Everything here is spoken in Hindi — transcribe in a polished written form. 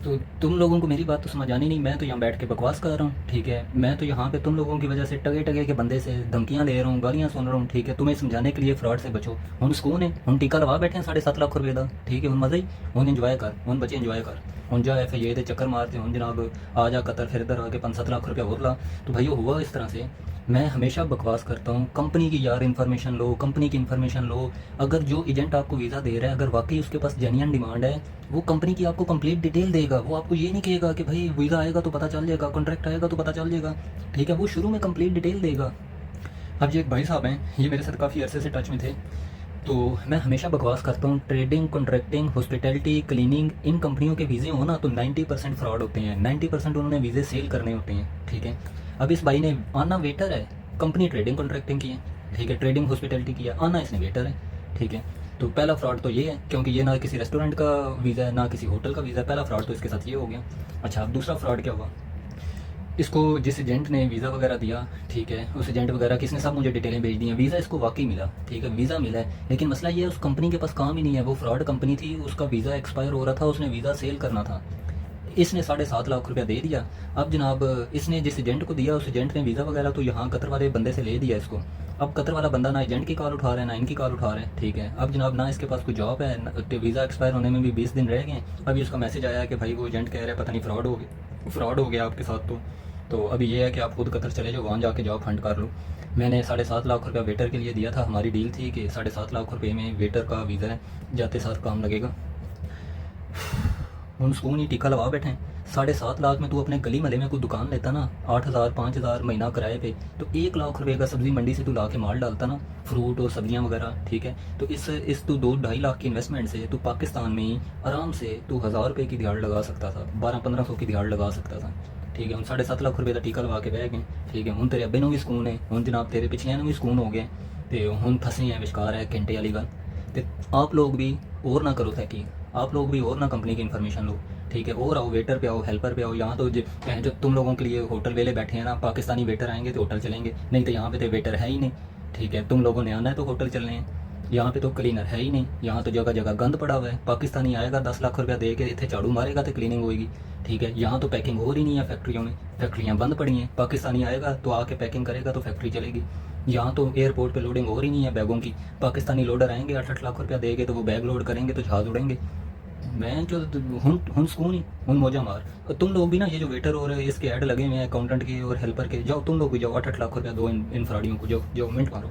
तो तुम लोगों को मेरी बात तो समझ आनी नहीं, मैं तो यहाँ बैठ के बकवास कर रहा हूँ, ठीक है। मैं तो यहाँ पे तुम लोगों की वजह से टगे टगे के बंदे से धमकियाँ ले रहा हूँ, गालियाँ सुन रहा हूँ, ठीक है। तुम्हें समझाने के लिए फ्रॉड से बचो। हम सुकून है, हम टीका लगा बैठे हैं 7.5 लाख रुपये का, ठीक है। हम मज़ा ही, हम इंजॉय कर, हम बच्चे इंजॉय कर। हम जा ऐसे ये चक्कर मारते हैं जनाब, आ जा कतर, फिर इधर आके 5-7 लाख रुपया और ला। तो भाई हुआ इस तरह से। मैं हमेशा बकवास करता हूँ, कंपनी की यार इन्फॉर्मेशन लो, कंपनी की इन्फॉर्मेशन लो। अगर जो एजेंट आपको वीज़ा दे रहा है, अगर वाकई उसके पास जेन्युइन डिमांड है, वो कंपनी की आपको कंप्लीट डिटेल देगा। वो आपको ये नहीं कहेगा कि भाई वीज़ा आएगा तो पता चल जाएगा, कॉन्ट्रैक्ट आएगा तो पता चल जाएगा, ठीक है। वो शुरू में कंप्लीट डिटेल देगा। अब ये एक भाई साहब हैं, ये मेरे साथ काफ़ी अरसे से टच में थे। तो मैं हमेशा बकवास करता हूँ, ट्रेडिंग, कॉन्ट्रैक्टिंग, हॉस्पिटैलिटी, क्लीनिंग, इन कंपनियों के वीज़े हो ना तो 90% फ्रॉड होते हैं। 90% उन्होंने वीज़े सेल करने होते हैं, ठीक है। अब इस भाई ने आना वेटर है, कंपनी ट्रेडिंग कॉन्ट्रैक्टिंग की है, ठीक है, ट्रेडिंग हॉस्पिटैलिटी की है, आना इसने वेटर है, ठीक है। तो पहला फ्रॉड तो ये है, क्योंकि ये ना किसी रेस्टोरेंट का वीज़ा है ना किसी होटल का वीज़ा है। पहला फ्रॉड तो इसके साथ ये हो गया। अच्छा, अब दूसरा फ्रॉड क्या हुआ, इसको जिस एजेंट ने वीज़ा वगैरह दिया, ठीक है, उस एजेंट वगैरह किसने सब मुझे डिटेलें भेज दी हैं। वीज़ा इसको वाकई मिला, ठीक है, वीज़ा मिला है, लेकिन मसला ये है उस कंपनी के पास काम ही नहीं है। वो फ्रॉड कंपनी थी, उसका वीज़ा एक्सपायर हो रहा था, उसने वीज़ा सेल करना था। इसने 7.5 लाख रुपया दे दिया। अब जनाब इसने जिस एजेंट को दिया, उस एजेंट ने वीज़ा वगैरह तो यहाँ कतर वाले बंदे से ले दिया इसको। अब कतर वाला बंदा ना एजेंट की कॉल उठा रहा है ना इनकी कॉल उठा रहा है, ठीक है। अब जनाब ना इसके पास कोई जॉब है, वीज़ा एक्सपायर होने में भी 20 दिन रह गए हैं। अभी उसका मैसेज आया कि भाई वो एजेंट कह रहा है पता नहीं फ्रॉड हो गया आपके साथ। तो अभी ये है कि आप खुद कतर चले जाओ, वहाँ जाके जॉब फंड कर लो। मैंने 7.5 लाख रुपया वेटर के लिए दिया था, हमारी डील थी कि 7.5 लाख रुपये में वेटर का वीज़ा है, जाते साथ काम लगेगा। हम सुकून ही टीका लगा बैठे हैं। 7.5 लाख में तू अपने गली महल्ले में कोई दुकान लेता ना, 8,000 5,000 महीना किराए पे, तो 1 लाख रुपए का सब्जी मंडी से तू ला के माल डालता ना, फ्रूट और सब्जियां वगैरह, ठीक है। तो इस तू 2-2.5 लाख की इन्वेस्टमेंट से तू पाकिस्तान में ही आराम से तू 1,000 रुपये की दिहाड़ लगा सकता था, 1200-1500 की दिहाड़ लगा सकता था, ठीक है। हम 7.5 लाख रुपये का टीका लगा के बह गए, ठीक है। हम तेरे अब्बे भी सुकून है, हम जनाब तेरे पिछले भी सुकून हो गए, तो हम फंसे हैं विशकार है घंटे वाली गल। तो आप लोग भी और ना करो तहकीक, आप लोग भी और ना कंपनी की इन्फॉर्मेशन लो, ठीक है। और आओ, वेटर पे आओ, हेल्पर पे आओ। यहाँ तो जो तुम लोगों के लिए होटल वेले बैठे हैं ना, पाकिस्तानी वेटर आएंगे तो होटल चलेंगे, नहीं तो यहाँ पे तो वेटर है ही नहीं, ठीक है। तुम लोगों ने आना है तो होटल चलने हैं, यहाँ पे तो क्लीनर है ही नहीं। यहाँ तो जगह जगह गंद पड़ा हुआ है। पाकिस्तानी आएगा 10 लाख रुपया दे के इतने झाड़ू मारेगा तो क्लीनिंग होगी, ठीक है। यहाँ तो पैकिंग हो रही नहीं है फैक्ट्रियों में, फैक्ट्रियाँ बंद पड़ी हैं। पाकिस्तानी आएगा तो आके पैकिंग करेगा तो फैक्ट्री चलेगी। यहाँ तो एयरपोर्ट पे लोडिंग हो रही नहीं है बैगों की। पाकिस्तानी लोडर आएंगे 8-8 लाख रुपया देके तो वो बैग लोड करेंगे तो जहाज़ उड़ेंगे। मैं जो हुन सुकून ही हुन मौजा मार। और तुम लोग भी ना, ये जो वेटर और इसके ऐड लगे हुए हैं अकाउंटेंट के और हेल्पर के, जाओ तुम लोग भी जाओ, 8-8 लाख रुपया दो इन फ्राडियों को, जाओ जाओ मिनट मारो।